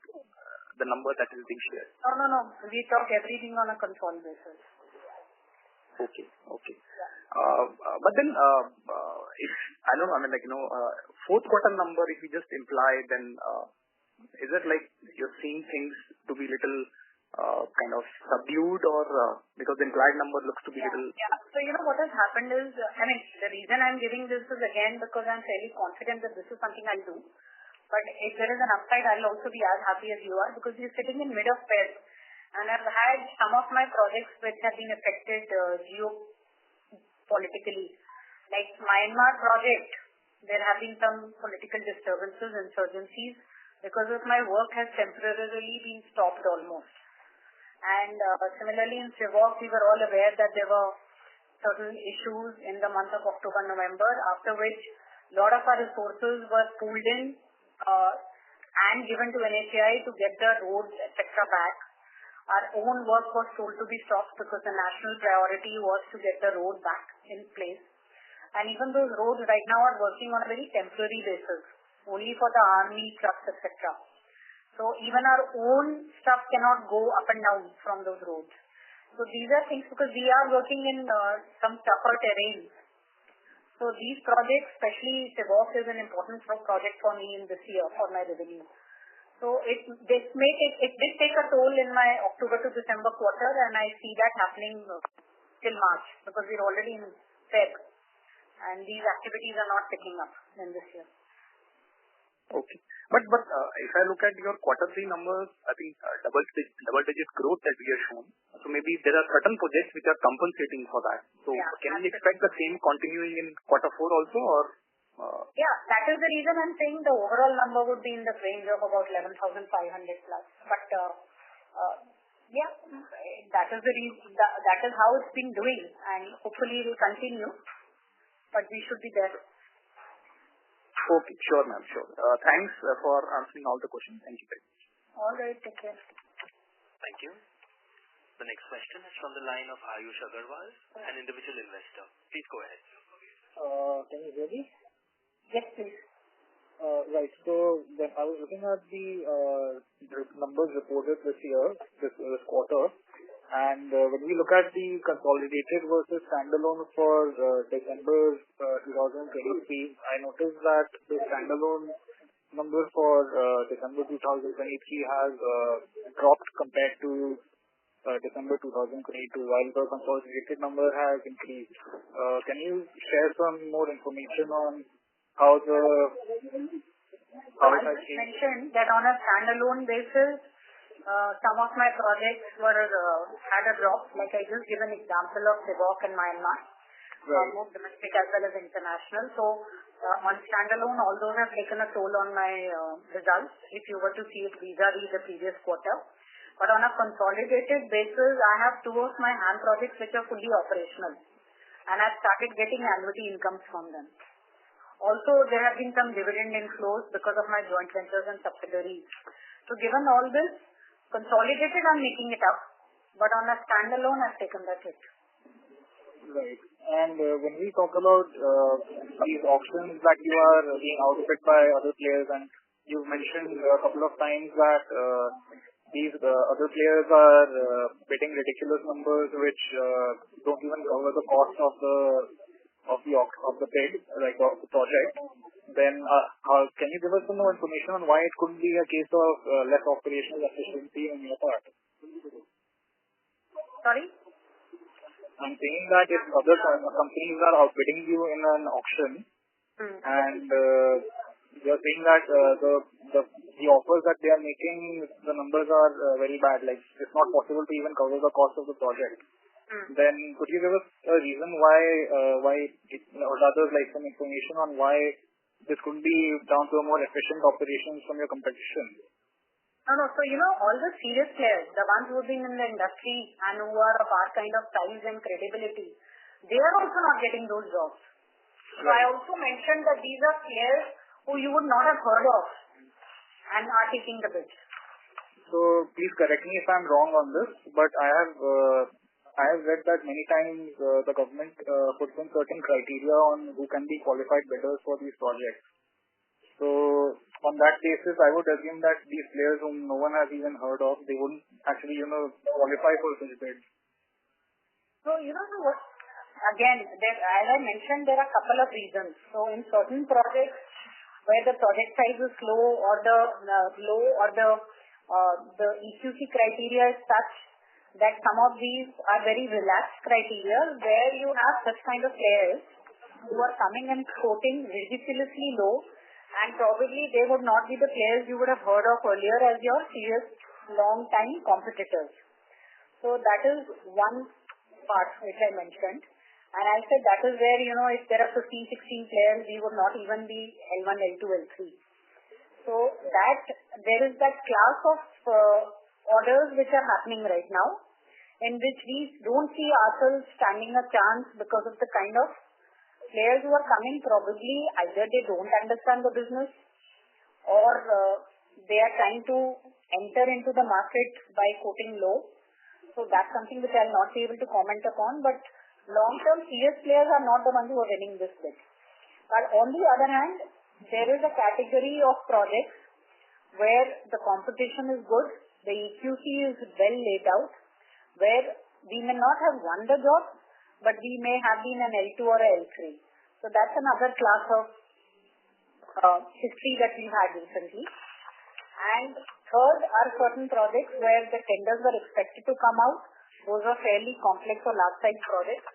the number that is being shared. No. We talk everything on a consolidated basis. Okay. But then, if I don't know, fourth quarter number, if we just imply, then is it like you're seeing things to be little kind of subdued, or because the implied number looks to be little? Yeah. So what has happened is, the reason I'm giving this is again because I'm fairly confident that this is something I'll do. But if there is an upside, I'll also be as happy as you are, because we're sitting in mid of Feb, and I've had some of my projects which have been affected geopolitically. Like Myanmar project, there have been some political disturbances, insurgencies, because of my work has temporarily been stopped almost. And similarly in Sivok, we were all aware that there were certain issues in the month of October, November, after which a lot of our resources were pooled in and given to NHAI to get the roads, etc. back. Our own work was told to be stopped because the national priority was to get the road back in place. And even those roads right now are working on a very temporary basis, only for the army, trucks, etc. So even our own stuff cannot go up and down from those roads. So these are things, because we are working in some tougher terrains. So these projects, especially Sivok, is an important project for me in this year for my revenue. So it did take a toll in my October to December quarter, and I see that happening till March, because we're already in Feb, and these activities are not picking up in this year. Okay. But if I look at your quarter 3 numbers, I think double-digit growth that we have shown. So maybe there are certain projects which are compensating for that. So can we expect the same continuing in quarter 4 also, or? Yeah, that is the reason I'm saying the overall number would be in the range of about 11,500 plus. But that is how it's been doing, and hopefully it will continue. But we should be there. Okay, sure, ma'am, sure. Thanks for answering all the questions. Thank you very much. All right, take care. Thank you. The next question is from the line of Ayush Agarwal, an individual investor. Please go ahead. Can you hear me? Yes, please. Right. So I was looking at the numbers reported this year, this quarter, and when we look at the consolidated versus standalone for December 2023, I noticed that the standalone number for December 2023 has dropped compared to December 2022, while the consolidated number has increased. Can you share some more information on how it has changed? I mentioned that on a standalone basis, some of my projects had a drop. Like I just give an example of Sivok and Myanmar, both domestic as well as international. So on standalone, all those have taken a toll on my results, if you were to see it vis-a-vis the previous quarter. But on a consolidated basis, I have 2 of my HAM projects which are fully operational, and I've started getting annuity incomes from them. Also, there have been some dividend inflows because of my joint ventures and subsidiaries. So given all this, consolidated I'm making it up, but on a standalone I've taken that hit. Right. And when we talk about these auctions that you are being outbid by other players, and you've mentioned a couple of times that these other players are bidding ridiculous numbers which don't even cover the cost of the bid, like of the project, then can you give us some more information on why it could be a case of less operational efficiency on your part? Sorry? I'm saying that if other companies are outbidding you in an auction, and you're saying that the offers that they are making, the numbers are very bad. Like it's not possible to even cover the cost of the project. Then could you give us a reason why or rather like some information on why this could be down to a more efficient operations from your competition? No. So, all the serious players, the ones who have been in the industry and who are of our kind of size and credibility, they are also not getting those jobs. So I also mentioned that these are players who you would not have heard of and are taking the bid. So please correct me if I'm wrong on this, but I have read that many times the government puts in certain criteria on who can be qualified bidders for these projects. So on that basis, I would assume that these players whom no one has even heard of, they wouldn't actually, qualify for such bids. So, what? Again, as I mentioned, there are a couple of reasons. So in certain projects where the project size is low or the EQC criteria is such that some of these are very relaxed criteria where you have such kind of players who are coming and quoting ridiculously low, and probably they would not be the players you would have heard of earlier as your serious long-time competitors. So that is one part which I mentioned. And I said that is where, if there are 15, 16 players, we would not even be L1, L2, L3. So that there is that class of orders which are happening right now, in which we don't see ourselves standing a chance because of the kind of players who are coming. Probably either they don't understand the business or they are trying to enter into the market by quoting low. So that's something which I'll not be able to comment upon, but long-term serious players are not the ones who are winning this bid. But on the other hand, there is a category of projects where the competition is good, the EQC is well laid out, where we may not have won the job, but we may have been an L2 or a L3. So that's another class of history that we've had recently. And third are certain projects where the tenders were expected to come out. Those are fairly complex or large-size projects,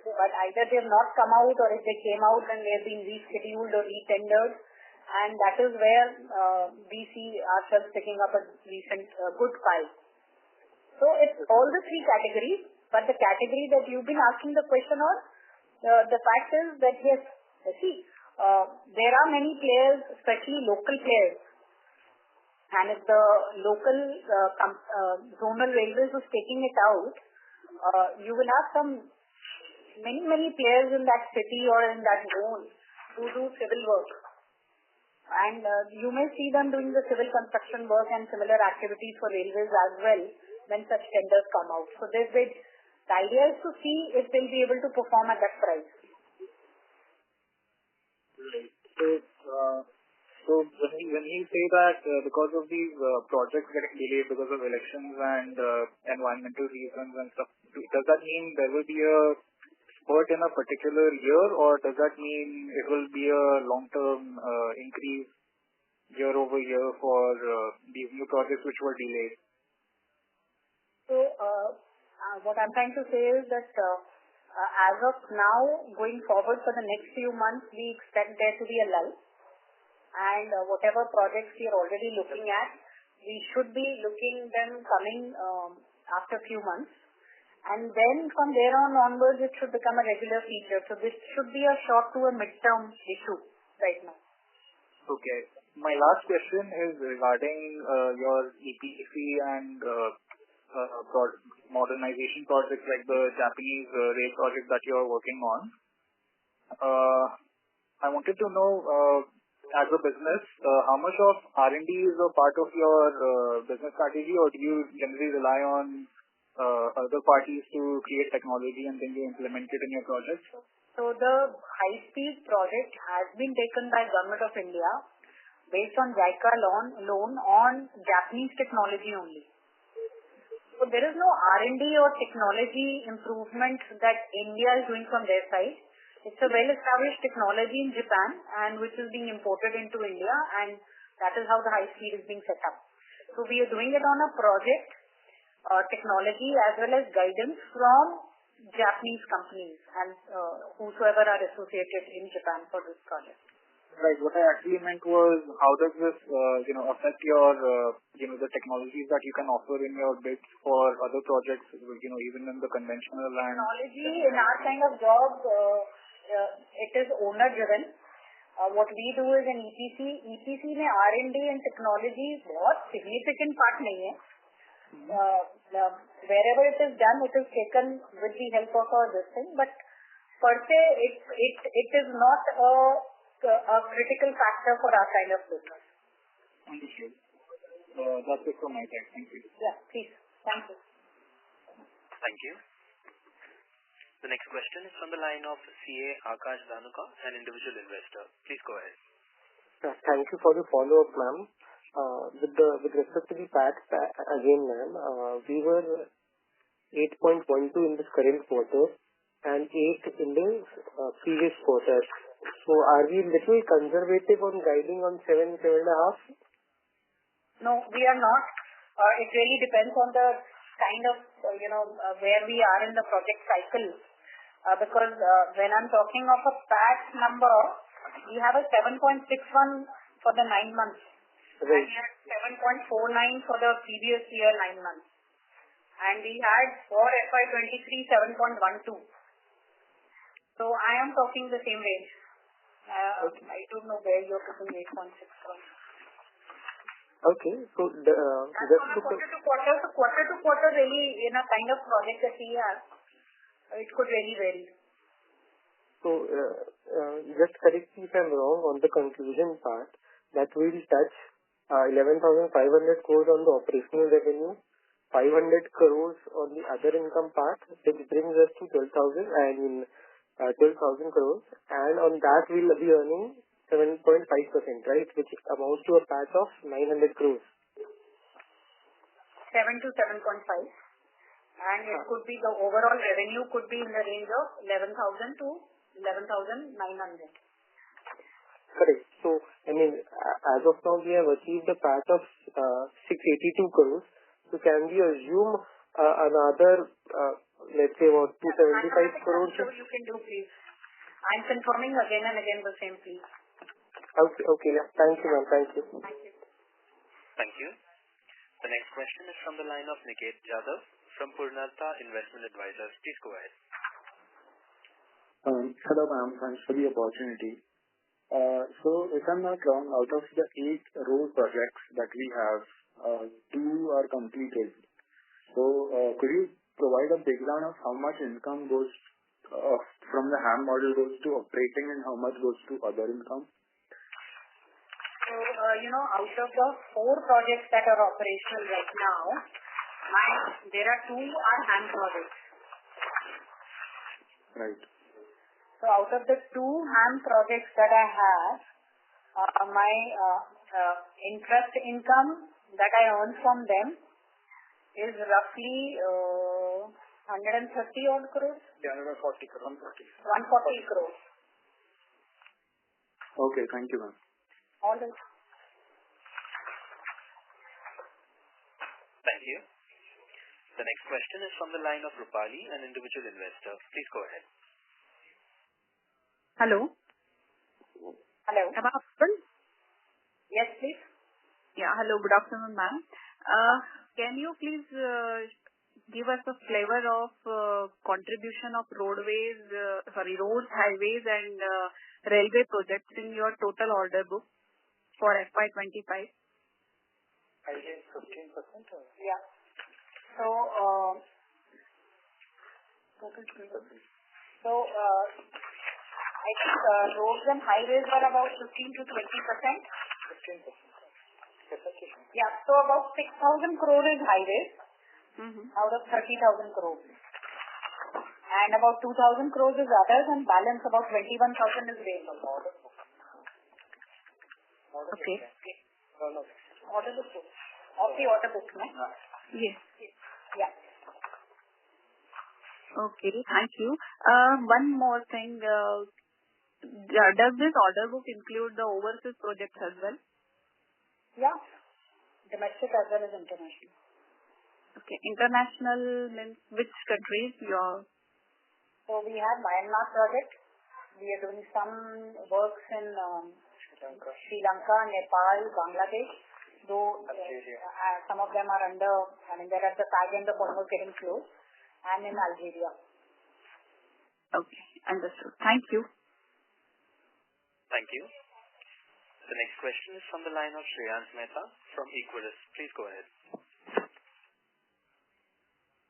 but either they have not come out, or if they came out, then they have been rescheduled or retendered, and that is where we see ourselves picking up a recent good pile. So it's all the three categories, but the category that you've been asking the question on, the fact is that yes, there are many players, especially local players, and if the local zonal railways is taking it out, you will have many players in that city or in that zone who do civil work. And you may see them doing the civil construction work and similar activities for railways as well when such tenders come out. So the idea is to see if they'll be able to perform at that price. So when you say that because of these projects getting delayed because of elections and environmental reasons and stuff, does that mean there will be a spurt in a particular year, or does that mean it will be a long-term increase year over year for these new projects which were delayed? So what I'm trying to say is that as of now, going forward for the next few months, we expect there to be a lull. And whatever projects we are already looking at, we should be looking them coming after a few months. And then from there onwards, it should become a regular feature. So this should be a short to a mid-term issue right now. Okay. My last question is regarding your EPC and modernization projects like the Japanese rail project that you are working on. I wanted to know, as a business, how much of R&D is a part of your business strategy, or do you generally rely on other parties to create technology and then you implement it in your projects? So the high-speed project has been taken by Government of India based on JICA loan on Japanese technology only. So there is no R&D or technology improvement that India is doing from their side. It's a well-established technology in Japan and which is being imported into India, and that is how the high speed is being set up. So we are doing it on a project, technology as well as guidance from Japanese companies and whosoever are associated in Japan for this project. Right. What I actually meant was, how does this, affect your, the technologies that you can offer in your bids for other projects, even in the conventional and... Technology in our kind of job, it is owner driven. What we do is in EPC. EPC में R&D and technology बहुत significant part नहीं है. Wherever it is done, it is taken with the help of our this thing. But per se, it is not a critical factor for our kind of business. Understood. That's it from my side. Thank you. Yeah, please. Thank you. Thank you. The next question is from the line of CA Akash Dhanuka, an individual investor. Please go ahead. Thank you for the follow-up, ma'am. With respect to the PAT, again, ma'am, we were 8.12 in this current quarter and 8 in the previous quarter. So are we little conservative on guiding on 7.5? No, we are not. It really depends on the kind of, where we are in the project cycle. Because when I'm talking of a PAT number, we have a 7.61 for the 9 months. Right. And we had 7.49 for the previous year 9 months. And we had for FY23 7.12. So I am talking the same range. Okay. I don't know where you're putting 8.6 from. Okay, so just to quarter to quarter really in a kind of project that we have, it could really vary. So just correct me if I'm wrong on the conclusion part, that will touch 11,500 crores on the operational revenue, 500 crores on the other income part, which brings us to 12,000 crores, and on that we'll be earning 7.5%, right, which amounts to a PAT of 900 crores. 7 to 7.5. And it could be the overall revenue could be in the range of 11,000 to 11,900. Correct. So, I mean, as of now, we have achieved a PAT of 682 crores. So, can we assume another, let's say, about 275 crores? Sure, you can do, please. I'm confirming again and again the same, please. Okay. Yeah. Thank you, ma'am. Thank you. Thank you. Thank you. The next question is from the line of Niket Jadhav from Purnartha Investment Advisors. Please go ahead. Hello, ma'am. Thanks for the opportunity. So, if I'm not wrong, out of the 8 road projects that we have, 2 are completed. So, could you provide a breakdown of how much income goes from the HAM model goes to operating and how much goes to other income? So, out of the 4 projects that are operational right now, there are 2 are HAM projects. Right. So, out of the 2 HAM projects that I have, my interest income that I earn from them is roughly 130 odd crores. Yeah, 140 crores. 140 crores. Okay, thank you, ma'am. All right. Thank you. The next question is from the line of Rupali, an individual investor. Please go ahead. Hello. Hello. Am I audible? Yes, please. Yeah. Hello. Good afternoon, ma'am. Can you please give us a flavor of contribution of roads, highways, and railway projects in your total order book for FY25? Highways 15%? Yeah. So, total 3%. So, I think roads and highways are about 15 to 20%. 15%. Yeah, so about 6,000 crore is highways out of 30,000 crore. And about 2,000 crores is others, and balance about 21,000 is railways. Okay. Order book. Of the order book, no? Yes. Yeah. Okay. Thank you. One more thing. Does this order book include the overseas projects as well? Yeah. Domestic as well as international. Okay. International means which countries? So we have Myanmar project. We are doing some works in Sri Lanka, Nepal, Bangladesh. Though some of them are they're at the fag end of almost getting closed, and in Algeria. Okay, understood. Thank you. Thank you. The next question is from the line of Shreyans Mehta from Equirus. Please go ahead.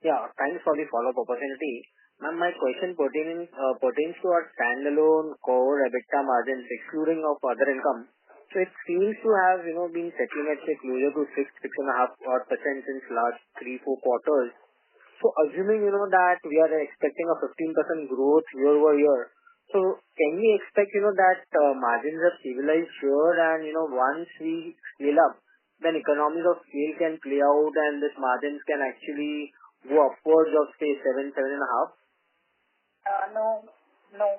Yeah, thanks for the follow-up opportunity. Ma'am, my question pertains to our standalone core EBITDA margins, excluding of other income. So it seems to have, been settling at say closer to 6.5% since last 3-4 quarters. So assuming, that we are expecting a 15% growth year over year, so can we expect, that margins are stabilized here and, once we scale up, then economies of scale can play out and this margins can actually go upwards of say 7.5? No.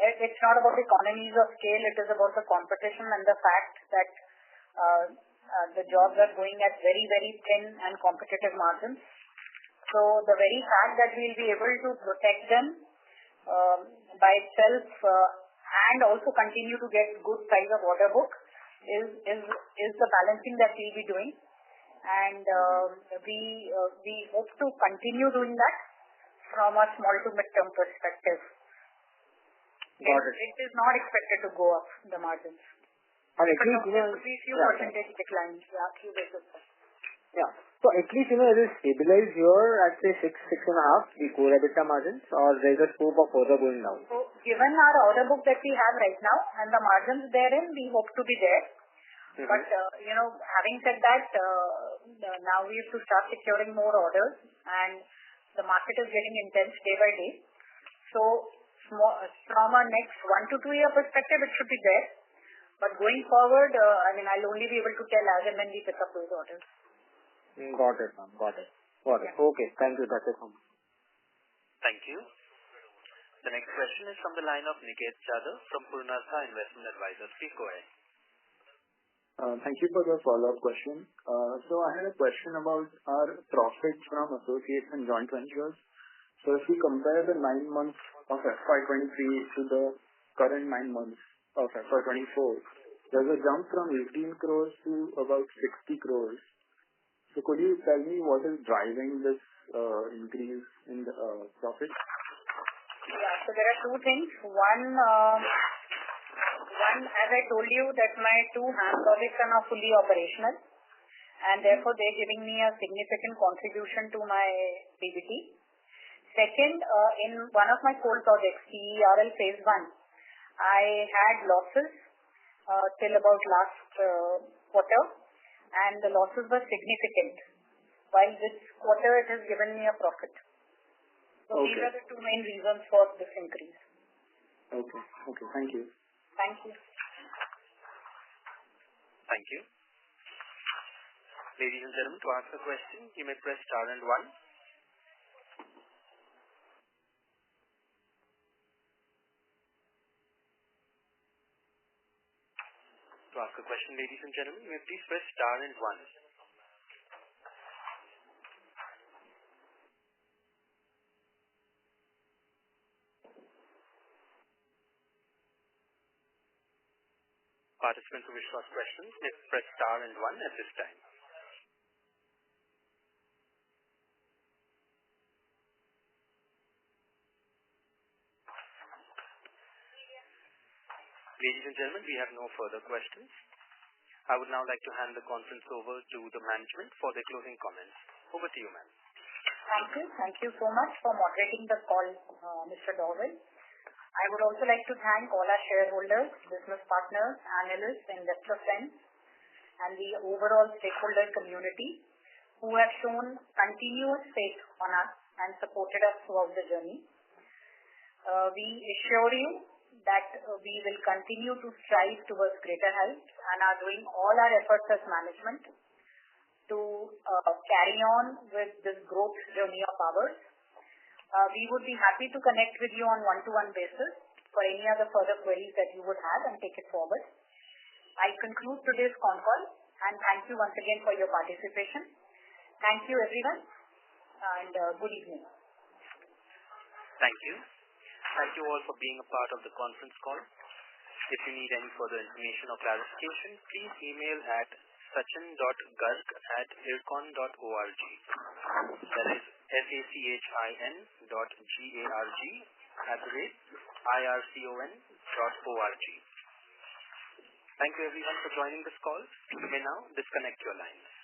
It's not about economies of scale. It is about the competition and the fact that the jobs are going at very, very thin and competitive margins. So the very fact that we'll be able to protect them by itself and also continue to get good size of order book is the balancing that we'll be doing. And we hope to continue doing that from a small to mid-term perspective. It is not expected to go up, the margins. And at least, there could be few percentage declines, few basis points. Yeah. So at least, it is stabilized here at say 6.5, the core EBITDA margins, or there is a scope of further going down? So given our order book that we have right now and the margins therein, we hope to be there. Mm-hmm. But, having said that, now we have to start securing more orders and the market is getting intense day by day. So from a next 1 to 2 year perspective, it should be there. But going forward, I'll only be able to tell as and when we pick up those orders. Got it, ma'am. Got it. Okay, thank you. That's it from me. Thank you. The next question is from the line of Niket Jadhav from Purnartha Investment Advisors. Please go ahead. Thank you for the follow-up question. So I had a question about our profits from associates and joint ventures. So if we compare the 9 months of FY23 to the current 9 months of FY24, there's a jump from 18 crores to about 60 crores. So could you tell me what is driving this increase in the profit? Yeah, so there are two things. One, as I told you, that my 2 HAM projects are now fully operational, and therefore they're giving me a significant contribution to my PBT. Second, in one of my coal projects, CERL Phase 1, I had losses till about last quarter, and the losses were significant, while this quarter it has given me a profit. So These are the 2 main reasons for this increase. Okay, thank you. Thank you. Thank you. Ladies and gentlemen, to ask a question, you may press star and 1. To ask a question, ladies and gentlemen, you may please press star and 1. Participants who wish to ask questions may press star and 1 at this time. Ladies and gentlemen, we have no further questions. I would now like to hand the conference over to the management for their closing comments. Over to you, ma'am. Thank you. Thank you so much for moderating the call, Mr. Dowell. I would also like to thank all our shareholders, business partners, analysts, investor friends, and the overall stakeholder community who have shown continuous faith on us and supported us throughout the journey. We assure you that we will continue to strive towards greater heights and are doing all our efforts as management to carry on with this growth journey of ours. We would be happy to connect with you on one-to-one basis for any other further queries that you would have and take it forward. I conclude today's con call and thank you once again for your participation. Thank you everyone and good evening. Thank you. Thank you all for being a part of the conference call. If you need any further information or clarification, please email at sachin.garg@ircon.org. That is sachin.garg@ircon.org. Thank you everyone for joining this call. You may now disconnect your lines.